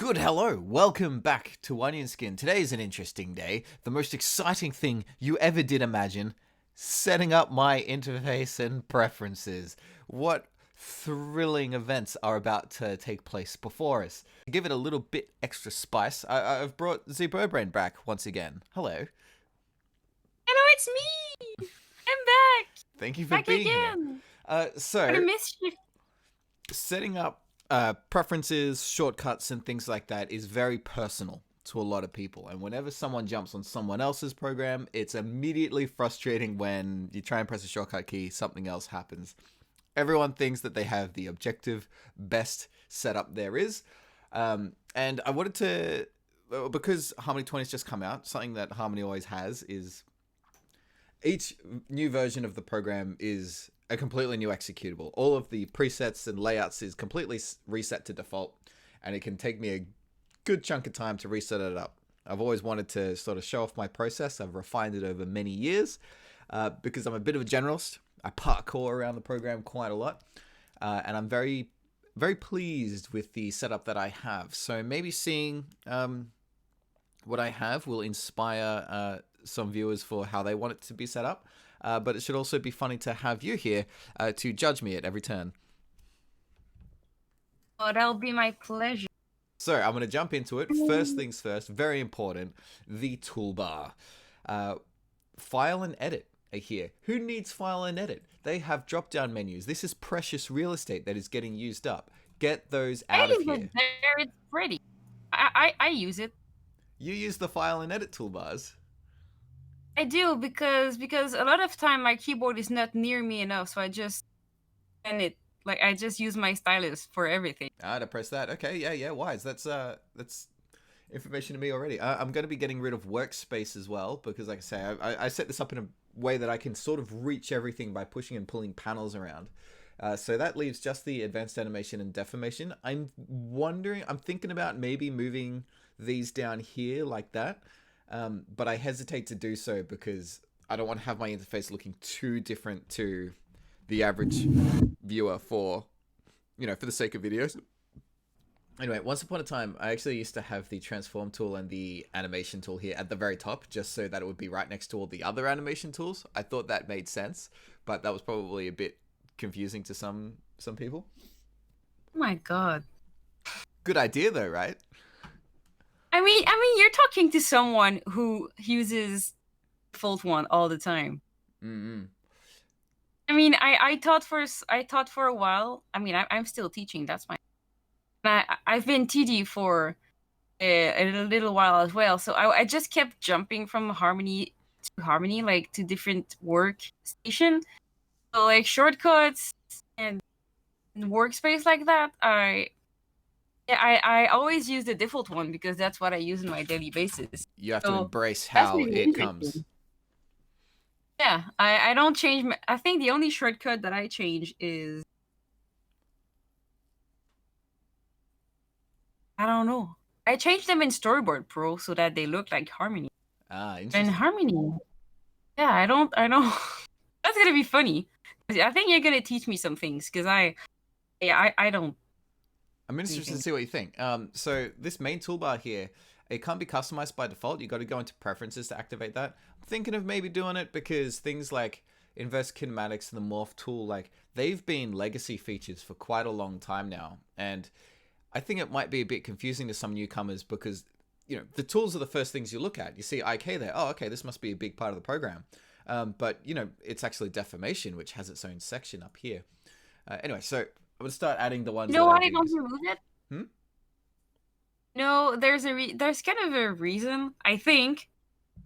Good hello, welcome back to Onionskin. Today is an interesting day. The most exciting thing you ever did imagine, setting up my interface and preferences. What thrilling events are about to take place before us. To give it a little bit extra spice, I've brought ZeBirdBrain back once again. Hello. Hello, it's me! I'm back! Thank you for Back being again! here. For the mischief. Setting up preferences, shortcuts, and things like that is very personal to a lot of people. And whenever someone jumps on someone else's program, it's immediately frustrating when you try and press a shortcut key, something else happens. Everyone thinks that they have the objective best setup there is. And I wanted to, because Harmony 20's just come out, something that Harmony always has is each new version of the program is a completely new executable. All of the presets and layouts is completely reset to default, and it can take me a good chunk of time to reset it up. I've always wanted to sort of show off my process. I've refined it over many years because I'm a bit of a generalist. I parkour around the program quite a lot, and I'm very, very pleased with the setup that I have. So maybe seeing what I have will inspire some viewers for how they want it to be set up. But it should also be funny to have you here to judge me at every turn. Oh, that'll be my pleasure. So I'm going to jump into it. First things first, very important, the toolbar. File and edit are here. Who needs file and edit? They have drop-down menus. This is precious real estate that is getting used up. Get those out of here. There, it's pretty. I use it. You use the file and edit toolbars? I do because a lot of time my keyboard is not near me enough, so I just I just use my stylus for everything. To press that. Okay, yeah, wise. That's information to me already. I'm going to be getting rid of Workspace as well because, like I say, I set this up in a way that I can sort of reach everything by pushing and pulling panels around. So that leaves just the advanced animation and deformation. I'm thinking about maybe moving these down here like that. But I hesitate to do so because I don't want to have my interface looking too different to the average viewer for the sake of videos. Anyway, once upon a time, I actually used to have the transform tool and the animation tool here at the very top, just so that it would be right next to all the other animation tools. I thought that made sense, but that was probably a bit confusing to some people. Oh my god. Good idea though, right? I mean, you're talking to someone who uses default one all the time. Mm-hmm. I mean, I taught for a while. I mean, I'm still teaching. That's my. I've been TD for a little while as well. So I just kept jumping from Harmony to Harmony, like to different workstation. So like shortcuts and Workspace like that. I always use the default one because that's what I use on my daily basis. You have to embrace how it comes. Yeah, I don't change. I think the only shortcut that I change is I don't know. I changed them in Storyboard Pro so that they look like Harmony. Interesting. And Harmony. Yeah, I don't. That's gonna be funny. I think you're gonna teach me some things because I don't. I'm interested to see what you think. So this main toolbar here, it can't be customized by default. You got to go into preferences to activate that. I'm thinking of maybe doing it because things like inverse kinematics and the morph tool, like they've been legacy features for quite a long time now. And I think it might be a bit confusing to some newcomers because, the tools are the first things you look at. You see IK there. Oh, okay, this must be a big part of the program. But, it's actually deformation, which has its own section up here. Anyway, so I'm going to start adding the ones. You know why I don't remove it? Hmm? No, there's kind of a reason, I think,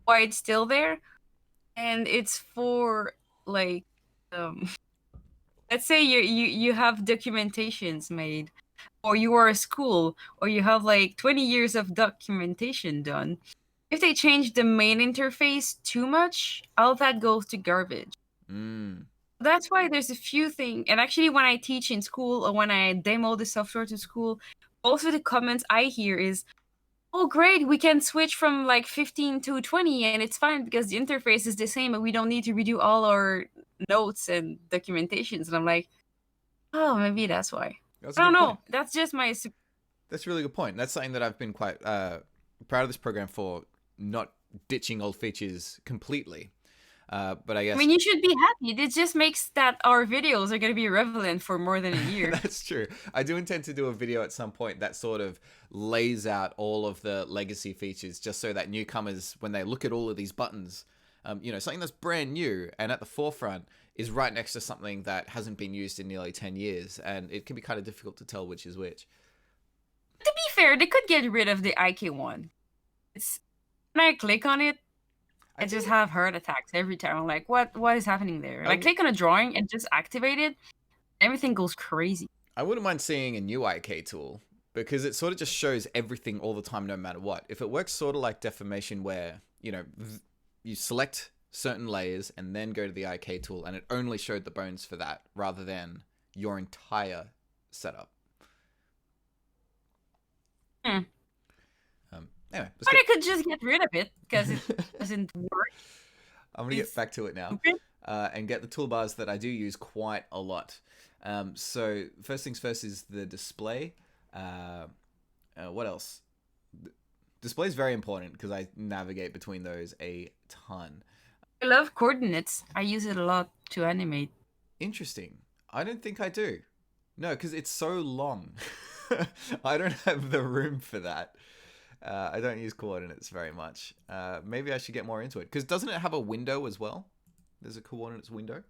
why it's still there. And it's for like let's say you have documentations made, or you are a school, or you have like 20 years of documentation done. If they change the main interface too much, all that goes to garbage. That's why there's a few things, and actually when I teach in school or when I demo the software to school, also the comments I hear is, oh great, we can switch from like 15 to 20 and it's fine because the interface is the same and we don't need to redo all our notes and documentations. And I'm like, oh, maybe that's why. I don't know. That's just my That's a really good point. That's something that I've been quite proud of this program for, not ditching old features completely. But I guess... I mean, you should be happy. It just makes that our videos are going to be relevant for more than a year. That's true. I do intend to do a video at some point that sort of lays out all of the legacy features, just so that newcomers, when they look at all of these buttons, something that's brand new and at the forefront is right next to something that hasn't been used in nearly 10 years. And it can be kind of difficult to tell which is which. To be fair, they could get rid of the IK one. When I click on it, I just have heart attacks every time. I'm like, what is happening there? And I click on a drawing and just activate it. Everything goes crazy. I wouldn't mind seeing a new IK tool, because it sort of just shows everything all the time, no matter what. If it works sort of like deformation, where, you select certain layers and then go to the IK tool and it only showed the bones for that rather than your entire setup. Anyway, but I could just get rid of it because it doesn't work. I'm going to get back to it now and get the toolbars that I do use quite a lot. So first things first is the display. What else? Display is very important because I navigate between those a ton. I love coordinates. I use it a lot to animate. Interesting. I don't think I do. No, because it's so long. I don't have the room for that. I don't use coordinates very much. Maybe I should get more into it. Because doesn't it have a window as well? There's a coordinates window.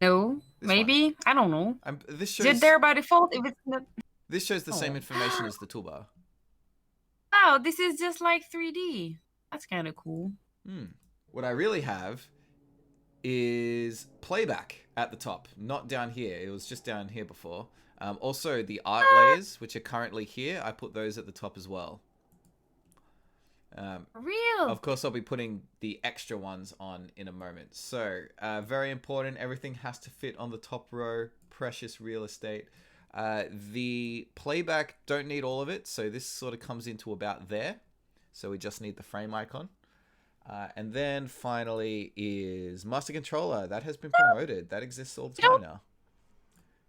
No, maybe. One. I don't know. This shows... Is it there by default? If it's not... This shows the same information as the toolbar. Wow, this is just like 3D. That's kind of cool. What I really have is playback at the top, not down here. It was just down here before. Also, the art layers, which are currently here, I put those at the top as well. Real? Of course, I'll be putting the extra ones on in a moment. So, very important. Everything has to fit on the top row. Precious real estate. The playback, don't need all of it. So this sort of comes into about there. So we just need the frame icon. And then finally is master controller. That has been promoted. That exists all the time now.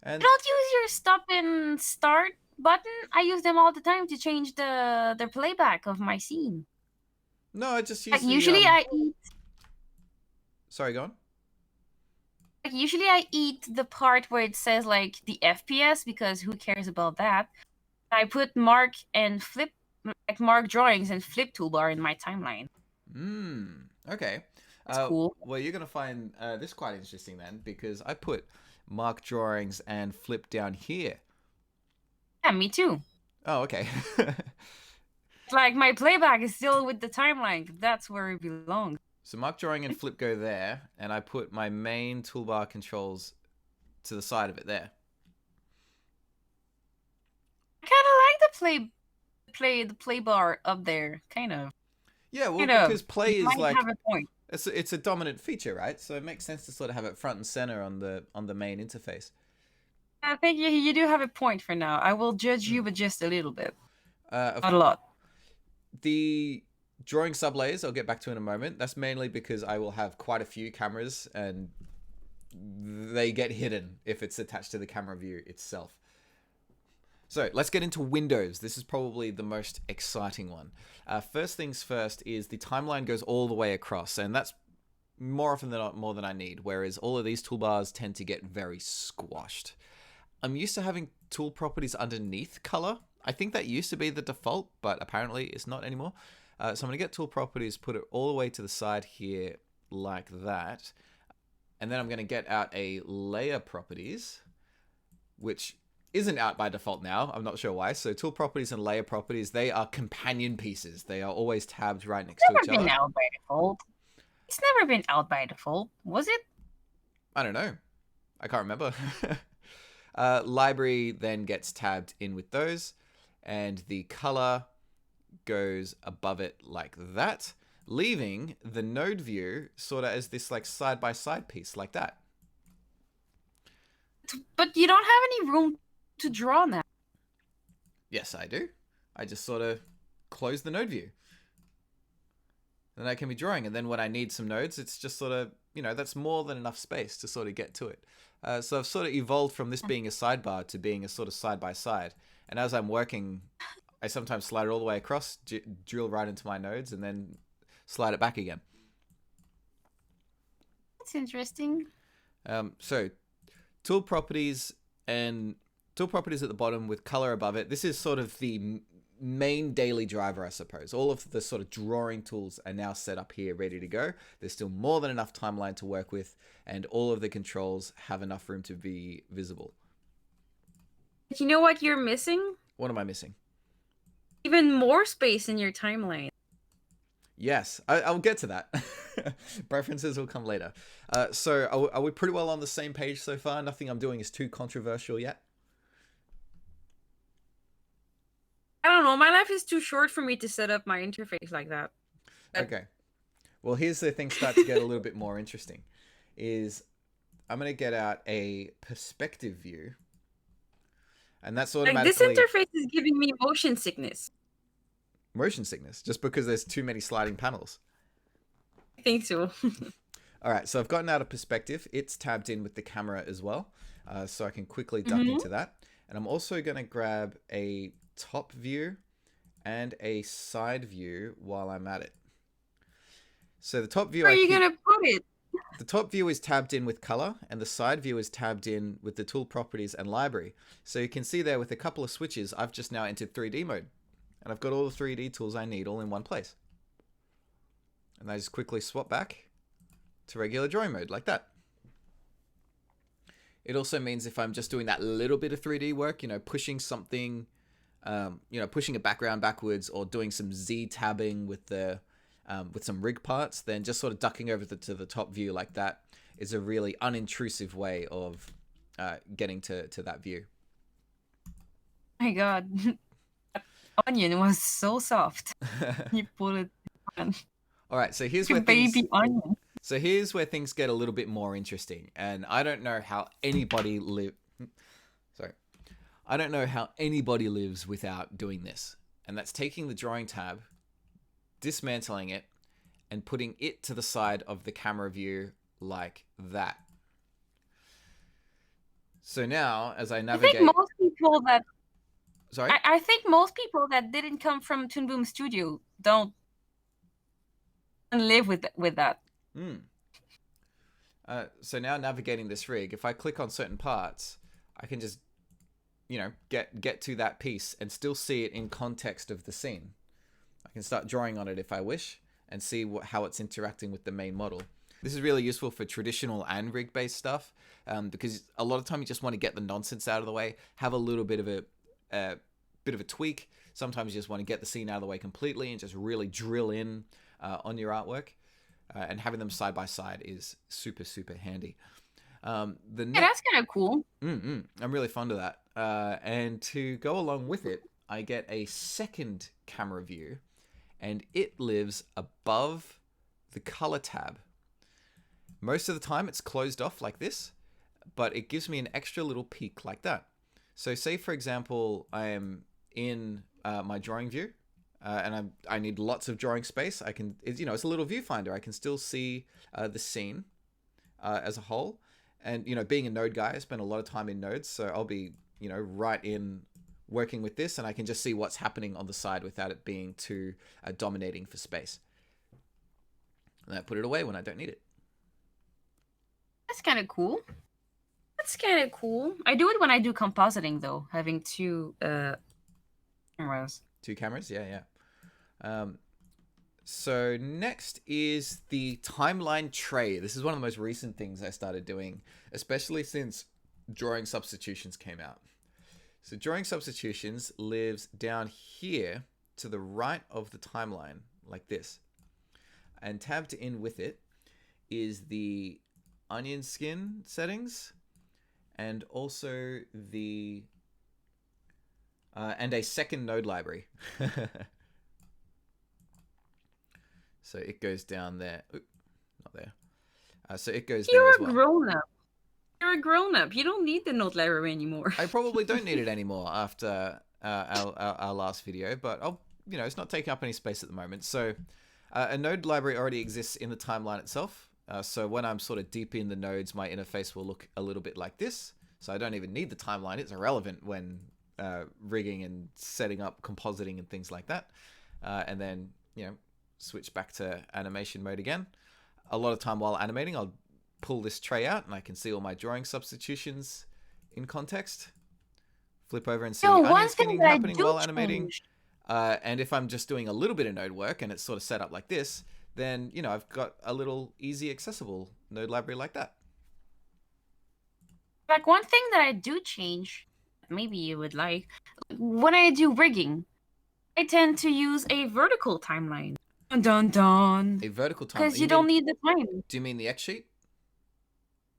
And don't use your stop and start button. I use them all the time to change the playback of my scene. No, I just use usually I eat. Sorry, go on. Usually I eat the part where it says like the FPS, because who cares about that? I put mark and flip, like mark drawings and flip toolbar in my timeline. Okay. That's cool. Well, you're going to find this quite interesting then, because I put mark drawings and flip down here. Yeah, me too. Oh, okay. Like my playback is still with the timeline. That's where it belongs. So mark drawing and flip go there, and I put my main toolbar controls to the side of it there. I kind of like the play bar up there, kind of. Yeah, well, because play is like have a point. It's a dominant feature, right? So it makes sense to sort of have it front and center on the main interface. I think you do have a point for now. I will judge you, but just a little bit. Not a lot. The drawing sublayers, I'll get back to in a moment. That's mainly because I will have quite a few cameras and they get hidden if it's attached to the camera view itself. So let's get into Windows. This is probably the most exciting one. First things first is the timeline goes all the way across, and that's more often than not more than I need, whereas all of these toolbars tend to get very squashed. I'm used to having tool properties underneath color. I think that used to be the default, but apparently it's not anymore. So I'm going to get tool properties, put it all the way to the side here like that. And then I'm going to get out a layer properties, which isn't out by default now. I'm not sure why. So tool properties and layer properties, they are companion pieces. They are always tabbed right next to each other. Never been out by default. It's never been out by default, was it? I don't know. I can't remember. Library then gets tabbed in with those, and the color goes above it like that, leaving the node view sort of as this like side-by-side piece like that. But you don't have any room to draw now. Yes, I do. I just sort of close the node view. Then I can be drawing, and then when I need some nodes, it's just sort of, that's more than enough space to sort of get to it. So I've sort of evolved from this being a sidebar to being a sort of side-by-side. And as I'm working, I sometimes slide it all the way across, drill right into my nodes, and then slide it back again. That's interesting. So tool properties at the bottom with color above it. This is sort of the main daily driver, I suppose. All of the sort of drawing tools are now set up here, ready to go. There's still more than enough timeline to work with, and all of the controls have enough room to be visible. But you know what you're missing? What am I missing? Even more space in your timeline. Yes, I'll get to that. Preferences will come later. So are we pretty well on the same page so far? Nothing I'm doing is too controversial yet? I don't know. My life is too short for me to set up my interface like that. Okay. Well, here's the thing starts to get a little bit more interesting. Is I'm going to get out a perspective view. And that's automatically... Like, this interface is giving me motion sickness. Motion sickness? Just because there's too many sliding panels? I think so. All right, so I've gotten out a perspective. It's tabbed in with the camera as well. So I can quickly duck into that. And I'm also going to grab a top view and a side view while I'm at it. So the top view... Where are you going to put it? The top view is tabbed in with color, and the side view is tabbed in with the tool properties and library. So you can see there with a couple of switches, I've just now entered 3D mode. And I've got all the 3D tools I need all in one place. And I just quickly swap back to regular drawing mode like that. It also means if I'm just doing that little bit of 3D work, pushing something, pushing a background backwards or doing some Z tabbing with some rig parts, then just sort of ducking over to the top view like that is a really unintrusive way of getting to that view. My God. Onion was so soft. You put it on. All right, so here's where onion. So here's where things get a little bit more interesting, and I don't know how anybody lives without doing this, and that's taking the drawing tab, dismantling it, and putting it to the side of the camera view like that. So now, as I navigate, I think most people that Sorry? I think most people that didn't come from Toon Boom Studio don't live with that. So now navigating this rig, if I click on certain parts, I can just, get to that piece and still see it in context of the scene. I can start drawing on it if I wish and see how it's interacting with the main model. This is really useful for traditional and rig-based stuff because a lot of time you just want to get the nonsense out of the way, have a little bit of a tweak. Sometimes you just want to get the scene out of the way completely and just really drill in on your artwork. And having them side by side is super, super handy. That's kind of cool. I'm really fond of that. And to go along with it, I get a second camera view, and it lives above the color tab. Most of the time it's closed off like this, but it gives me an extra little peek like that. So say, for example, I am in my drawing view, and I need lots of drawing space. It's a little viewfinder. I can still see the scene as a whole. And, being a node guy, I spend a lot of time in nodes. So I'll be, right in working with this, and I can just see what's happening on the side without it being too dominating for space. And I put it away when I don't need it. That's kind of cool. I do it when I do compositing, though, having two cameras. Two cameras? Yeah. So next is the timeline tray. This is one of the most recent things I started doing, especially since drawing substitutions came out. So drawing substitutions lives down here to the right of the timeline, like this. And tabbed in with it is the onion skin settings, and also the and a second node library. So it goes down there. Oop, not there. So it goes there as well. You're a grown-up. You don't need the node library anymore. I probably don't need it anymore after our last video, but it's not taking up any space at the moment. So a node library already exists in the timeline itself. So when I'm sort of deep in the nodes, my interface will look a little bit like this. So I don't even need the timeline. It's irrelevant when rigging and setting up compositing and things like that. And then, switch back to animation mode again. A lot of time while animating, I'll pull this tray out and I can see all my drawing substitutions in context. Flip over and see onion skinning happening while animating. And if I'm just doing a little bit of node work and it's sort of set up like this, then, I've got a little easy accessible node library like that. Like one thing that I do change, maybe you would like, when I do rigging, I tend to use a vertical timeline. Dun dun dun. A vertical timeline? Because you don't need the time. Do you mean the X sheet?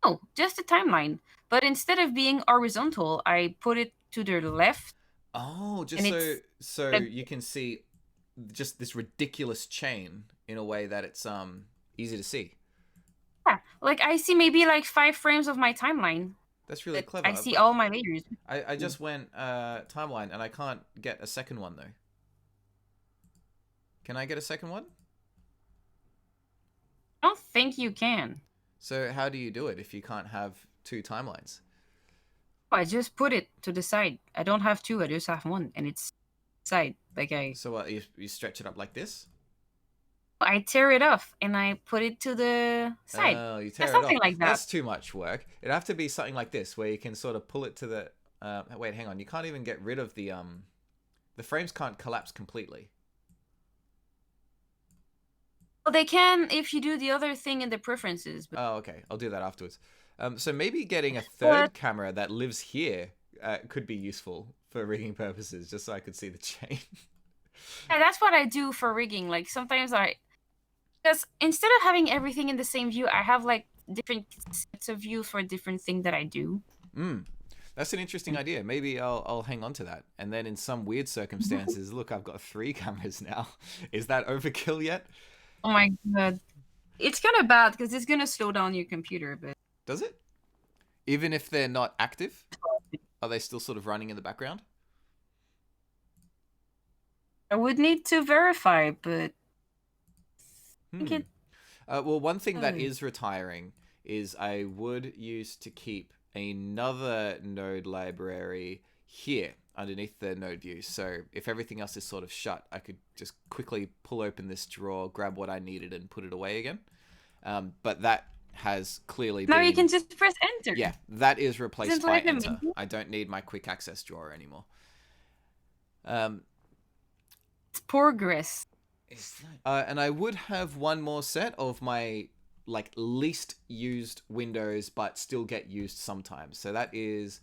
No, just a timeline. But instead of being horizontal, I put it to the left. Oh, just so you can see just this ridiculous chain in a way that it's easy to see. Yeah, like I see maybe like 5 frames of my timeline. That's really clever. I see all my layers. I just went timeline and I can't get a second one though. Can I get a second one? I don't think you can. So how do you do it if you can't have 2 timelines? I just put it to the side. I don't have 2, I just have 1, and it's side. So what, you stretch it up like this? I tear it off and I put it to the side. Oh, you tear it something off. Like that. That's too much work. It'd have to be something like this, where you can sort of pull it to the. Wait, hang on. You can't even get rid of the frames can't collapse completely. Well, they can if you do the other thing in the preferences. But... Oh, okay. I'll do that afterwards. So maybe getting a third camera that lives here could be useful for rigging purposes, just so I could see the chain. Yeah, that's what I do for rigging. Like sometimes because instead of having everything in the same view, I have like different sets of views for different things that I do. That's an interesting idea. Maybe I'll hang on to that. And then in some weird circumstances, look, I've got 3 cameras now. Is that overkill yet? Oh my god. It's kind of bad because it's going to slow down your computer a bit. Does it? Even if they're not active? Are they still sort of running in the background? I would need to verify, but... Well, one thing that is retiring is I would use to keep another node library here underneath the node view. So if everything else is sort of shut, I could just quickly pull open this drawer, grab what I needed and put it away again. But that has clearly been... Now you can just press enter. Yeah, that is replaced by enter. I don't need my quick access drawer anymore. It's progress. And I would have one more set of my least used windows but still get used sometimes. So that is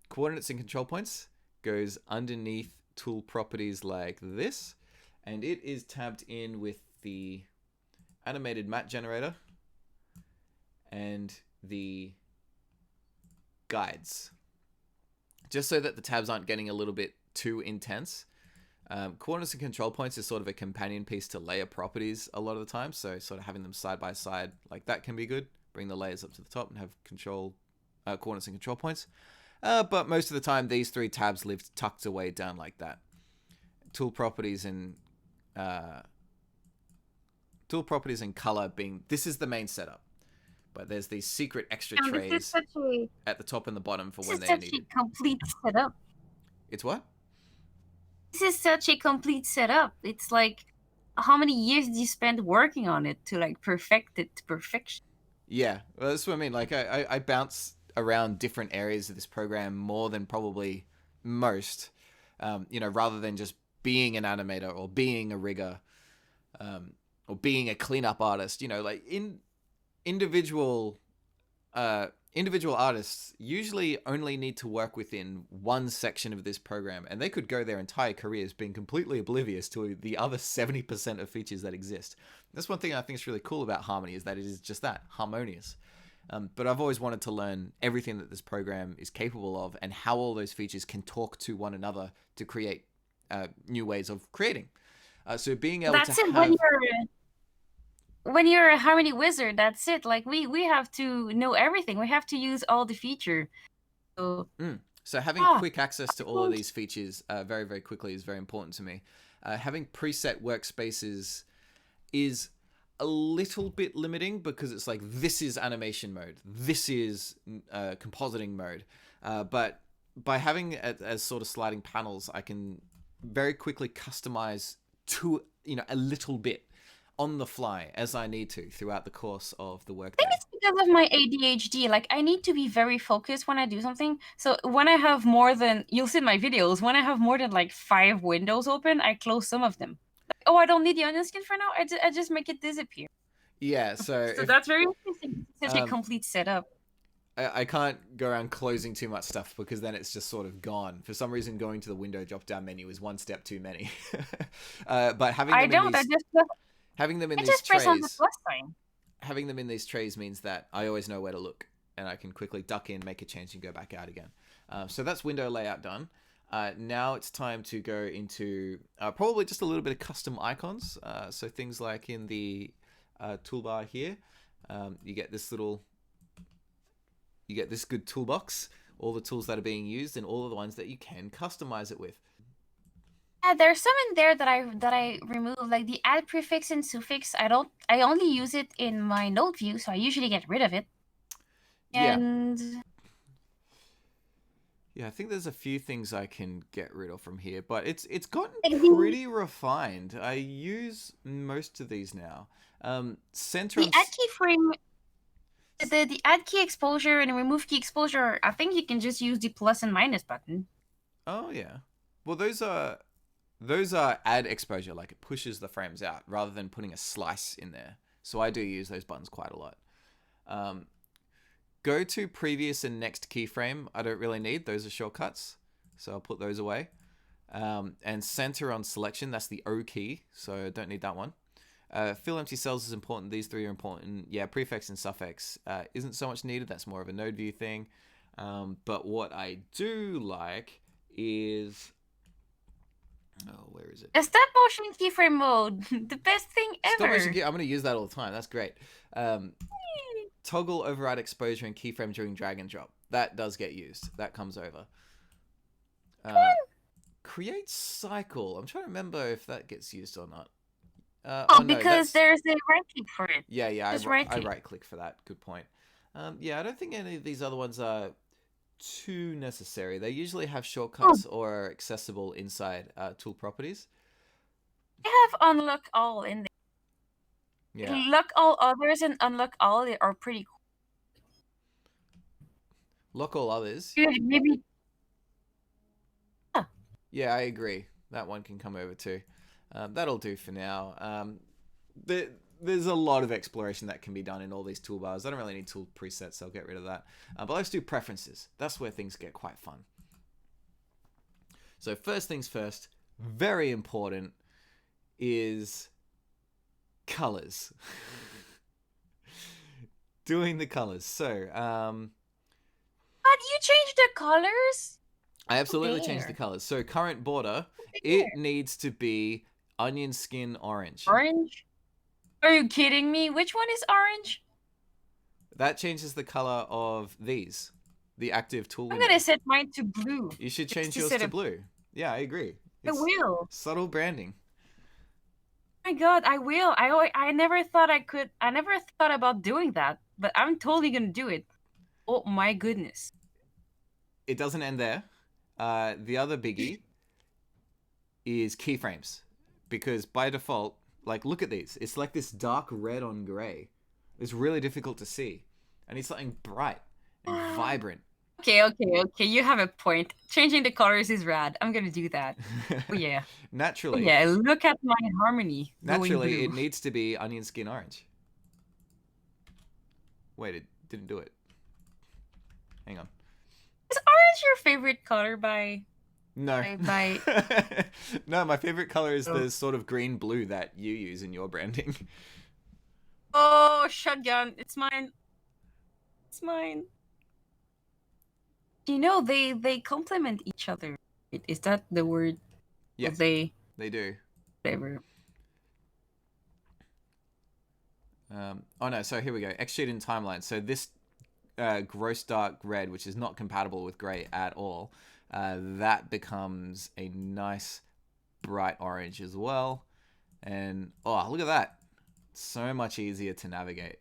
coordinates and control points, goes underneath tool properties like this, and it is tabbed in with the animated matte generator and the guides, just so that the tabs aren't getting a little bit too intense. Coordinates and control points is sort of a companion piece to layer properties a lot of the time, so sort of having them side by side like that can be good. Bring the layers up to the top and have coordinates and control points. But most of the time, these 3 tabs live tucked away down like that. Tool properties and color being... This is the main setup. But there's these secret extra trays at the top and the bottom for when they're needed. This is such a complete setup. It's what? This is such a complete setup. It's like, how many years did you spend working on it to perfect it to perfection? Yeah, well, that's what I mean. I bounce around different areas of this program more than probably most, rather than just being an animator or being a rigger, or being a cleanup artist. Individual artists usually only need to work within one section of this program, and they could go their entire careers being completely oblivious to the other 70% of features that exist. That's one thing I think is really cool about Harmony, is that it is just that, harmonious. But I've always wanted to learn everything that this program is capable of and how all those features can talk to one another to create new ways of creating. So being able to have... When you're a Harmony wizard, that's it. We have to know everything. We have to use all the feature. So having quick access to all of these features very, very quickly is very important to me. Having preset workspaces is a little bit limiting, because it's like, this is animation mode, this is compositing mode. But by having it as sort of sliding panels, I can very quickly customize to, a little bit on the fly as I need to throughout the course of the I workday. think it's because of my ADHD. Like, I need to be very focused when I do something. So when I have more than, you'll see in my videos, when I have more than like 5 windows open, I close some of them. Like, oh, I don't need the onion skin for now. I just make it disappear. Yeah, so So if that's very interesting. It's such a um, complete setup. I can't go around closing too much stuff because then it's just sort of gone. For some reason, going to the window drop-down menu is one step too many. But having I them in don't. these, having them in I these just press on the trays, plus sign. having them in these trays means that I always know where to look, and I can quickly duck in, make a change, and go back out again. So that's window layout done. Now it's time to go into probably just a little bit of custom icons. So things like in the toolbar here, you get this good toolbox, all the tools that are being used, and all of the ones that you can customize it with. Yeah, there's some in there that I remove, like the add prefix and suffix. I only use it in my note view, so I usually get rid of it. And Yeah, I think there's a few things I can get rid of from here, but it's gotten like pretty refined. I use most of these now. Center the on add keyframe, the add key exposure and remove key exposure. I think you can just use the plus and minus button. Oh yeah. Well, those are add exposure, like it pushes the frames out rather than putting a slice in there. So I do use those buttons quite a lot. Go to previous and next keyframe. I don't really need. Those are shortcuts. So I'll put those away. And center on selection. That's the O key. So I don't need that one. Fill empty cells is important. These three are important. Yeah, prefix and suffix isn't so much needed. That's more of a node view thing. But what I do like is... Oh, where is it? A stop motion keyframe mode. The best thing ever. Stop motion key. I'm going to use that all the time. That's great. Toggle override exposure and keyframe during drag and drop. That does get used. That comes over. Create cycle. I'm trying to remember if that gets used or not. No, because there's a right click for it. Yeah, I Just right click for that. Good point. Yeah, I don't think any of these other ones are too necessary. They usually have shortcuts or are accessible inside tool properties. I have unlock all in there. Yeah. Lock all others and unlock all are pretty cool. Lock all others. Maybe. Yeah, I agree. That one can come over too. That'll do for now. There's a lot of exploration that can be done in all these toolbars. I don't really need tool presets, so I'll get rid of that. But let's do preferences. That's where things get quite fun. So first things first, very important, is colors. Doing the colors. So, But you changed the colors? I absolutely changed the colors. So current border, it needs to be onion skin orange. Orange? Are you kidding me? Which one is orange? That changes the color of these, the active tool window. I'm gonna set mine to blue. You should change yours to blue. Yeah, I agree. I will. Subtle branding. Oh my god, I will. I never thought I could. I never thought about doing that, but I'm totally gonna do it. Oh my goodness. It doesn't end there. The other biggie is keyframes, because by default, like, look at these. It's like this dark red on gray. It's really difficult to see. I need something bright and vibrant. Okay. You have a point. Changing the colors is rad. I'm gonna do that. Oh, yeah. Naturally. Yeah, look at my harmony. Naturally, it needs to be onion skin orange. Wait, it didn't do it. Hang on. Is orange your favorite color by... No. By... No, my favorite color is the sort of green-blue that you use in your branding. Oh, shotgun. It's mine. It's mine. You know, they complement each other. Is that the word? Yes, they do. Whatever. Oh no, so here we go. Extrude in timeline. So this gross dark red, which is not compatible with gray at all, that becomes a nice bright orange as well. And oh, look at that. So much easier to navigate.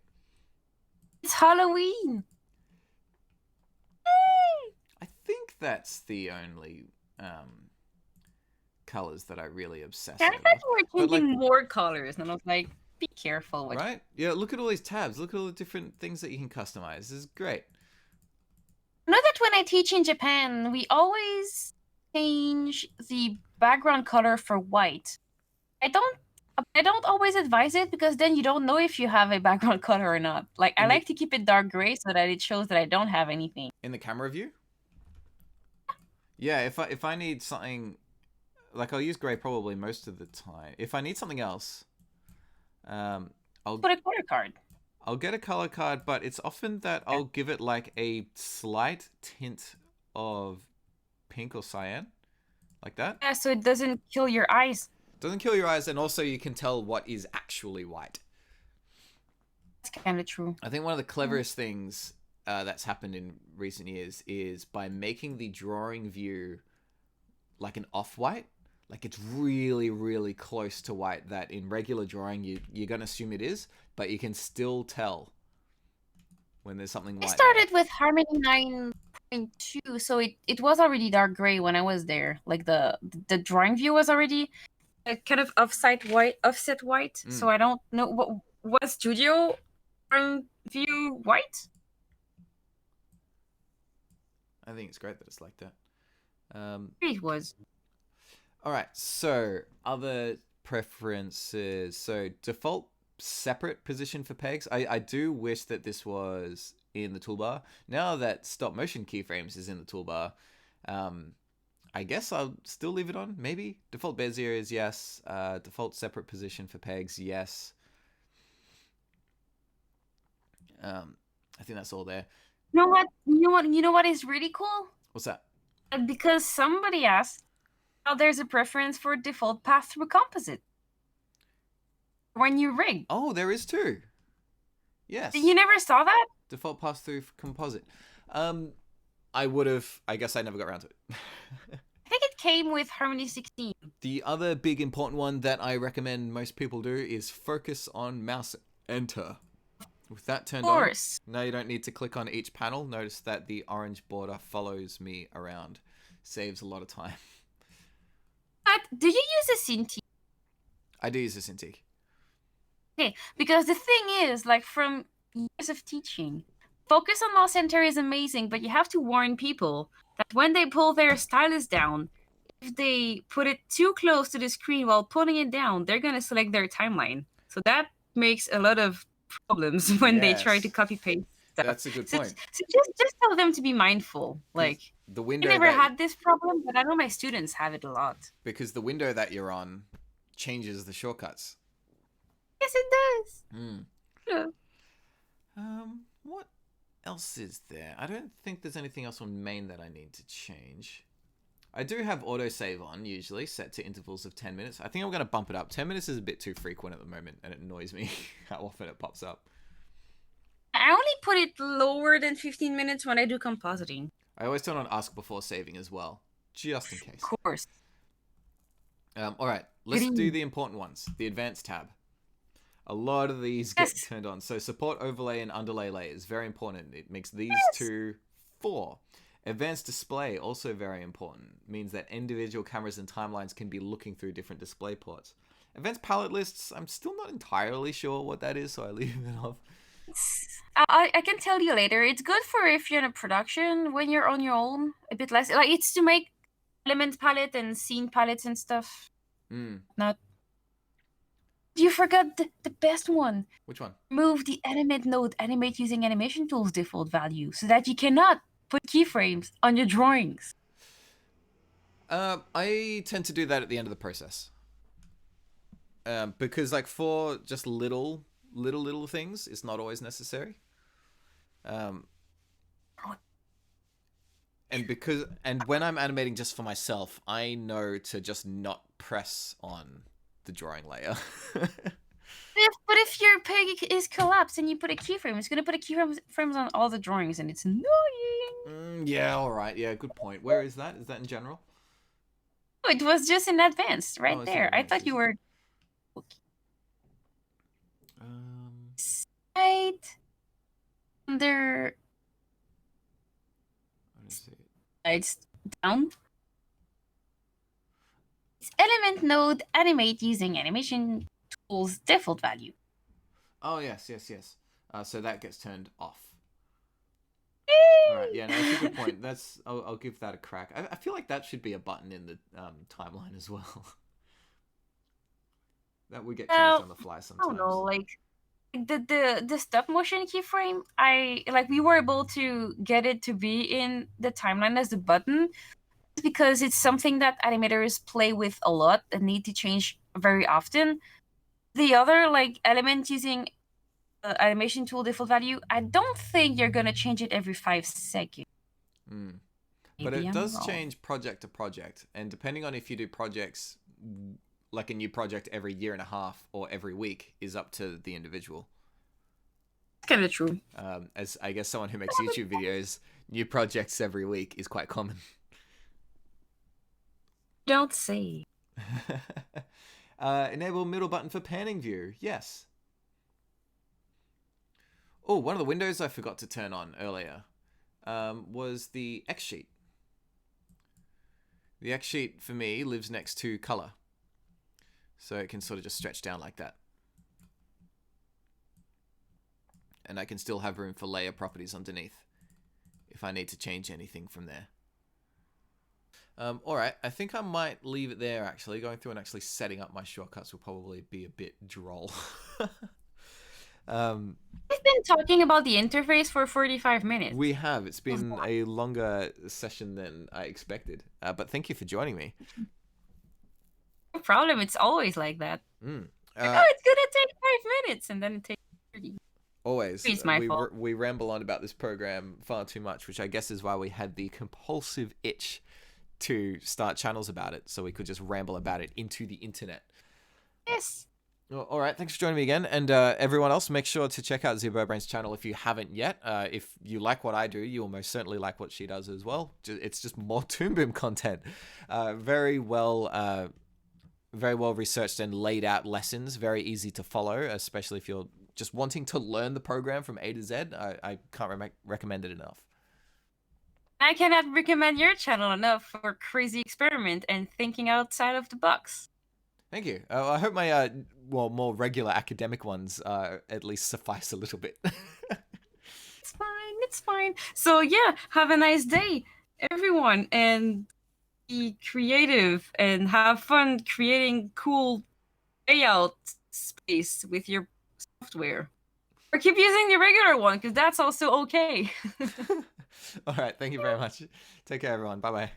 It's Halloween. I think that's the only colors that I really obsess I over. thought you were But, changing more colors, and I was like, be careful. Right? Yeah, look at all these tabs. Look at all the different things that you can customize. This is great. I know that when I teach in Japan, we always change the background color for white. I don't always advise it because then you don't know if you have a background color or not. Like I like to keep it dark gray so that it shows that I don't have anything. In the camera view? Yeah, if I need something, like I'll use gray probably most of the time. If I need something else, I'll put a color card. I'll get a color card, but it's often that I'll give it like a slight tint of pink or cyan, like that. Yeah, so it doesn't kill your eyes. Doesn't kill your eyes, and also you can tell what is actually white. That's kind of true. I think one of the cleverest things that's happened in recent years is by making the drawing view like an off-white. Like it's really, really close to white that in regular drawing you're going to assume it is, but you can still tell when there's something white. I started with Harmony 9.2, so it was already dark gray when I was there. Like the drawing view was already kind of offset white. So I don't know what was Studio drawing view white. I think it's great that it's like that. It was. All right, so other preferences. So default separate position for pegs. I do wish that this was in the toolbar. Now that stop motion keyframes is in the toolbar, I guess I'll still leave it on, maybe. Default bezier is yes. Default separate position for pegs, yes. I think that's all there. You know what is really cool? What's that? Because somebody asked, oh, there's a preference for default pass-through composite when you rig. Oh, there is too. Yes. You never saw that? Default pass-through composite. I guess I never got around to it. I think it came with Harmony 16. The other big important one that I recommend most people do is focus on mouse enter. With that turned on, now you don't need to click on each panel. Notice that the orange border follows me around. Saves a lot of time. But do you use a Cintiq? I do use a Cintiq. Okay, because the thing is, like from years of teaching, focus on mouse enter is amazing, but you have to warn people that when they pull their stylus down, if they put it too close to the screen while pulling it down, they're going to select their timeline. So that makes a lot of problems when they try to copy paste stuff. That's a good point. So just tell them to be mindful. Like the window I never had this problem, but I know my students have it a lot. Because the window that you're on changes the shortcuts. Yes, it does. Yeah. What else is there? I don't think there's anything else on main that I need to change. I do have autosave on, usually, set to intervals of 10 minutes. I think I'm going to bump it up. 10 minutes is a bit too frequent at the moment, and it annoys me how often it pops up. I only put it lower than 15 minutes when I do compositing. I always turn on ask before saving as well, just in case. Of course. All right, let's do the important ones. The advanced tab. A lot of these get turned on. So support overlay and underlay layers, very important. It makes these two 4. Advanced display, also very important. Means that individual cameras and timelines can be looking through different display ports. Advanced palette lists, I'm still not entirely sure what that is, so I leave it off. I can tell you later. It's good for if you're in a production, when you're on your own, a bit less. Like it's to make element palette and scene palettes and stuff. Not. You forgot the best one. Which one? Move the animate node, animate using animation tools default value, so that you cannot put keyframes on your drawings. I tend to do that at the end of the process. Because like for just little things, it's not always necessary. And when I'm animating just for myself, I know to just not press on the drawing layer. But if your peg is collapsed and you put a keyframe, it's going to put a keyframes on all the drawings, and it's annoying. Yeah, all right. Yeah, good point. Where is that? Is that in general? Oh, it was just in advanced, right there. I thought you were. Right under. What is it? It's down. It's element node animate using animation tools default value. Oh, yes. So that gets turned off. Yay! All right, yeah, no, that's a good point. I'll give that a crack. I feel like that should be a button in the timeline as well. That would get changed on the fly sometimes. I don't know, like the stop motion keyframe, we were able to get it to be in the timeline as a button because it's something that animators play with a lot and need to change very often. The other element using animation tool default value, I don't think you're gonna change it every 5 seconds. But it does change project to project, and depending on if you do projects like a new project every year and a half or every week is up to the individual. Kind of true. As I guess someone who makes YouTube videos, new projects every week is quite common. Don't say. Enable middle button for panning view. Yes. Oh, one of the windows I forgot to turn on earlier was the X sheet. The X sheet for me lives next to color. So it can sort of just stretch down like that. And I can still have room for layer properties underneath if I need to change anything from there. All right, I think I might leave it there, actually. Going through and actually setting up my shortcuts will probably be a bit droll. We've been talking about the interface for 45 minutes. We have. It's been a longer session than I expected. But thank you for joining me. No problem. It's always like that. It's gonna take 5 minutes, and then it takes 30. Always. It's my fault. We ramble on about this program far too much, which I guess is why we had the compulsive itch to start channels about it, so we could just ramble about it into the internet. Yes. All right, thanks for joining me again. And everyone else, make sure to check out ZeBirdBrain's channel if you haven't yet. If you like what I do, you'll most certainly like what she does as well. It's just more Toon Boom content. Very well researched and laid out lessons. Very easy to follow, especially if you're just wanting to learn the program from A to Z. I can't recommend it enough. I cannot recommend your channel enough for crazy experiment and thinking outside of the box. Thank you. I hope my more regular academic ones at least suffice a little bit. It's fine. So yeah, have a nice day, everyone, and be creative and have fun creating cool layout space with your software. Or keep using the regular one, because that's also okay. All right. Thank you very much. Take care, everyone. Bye-bye.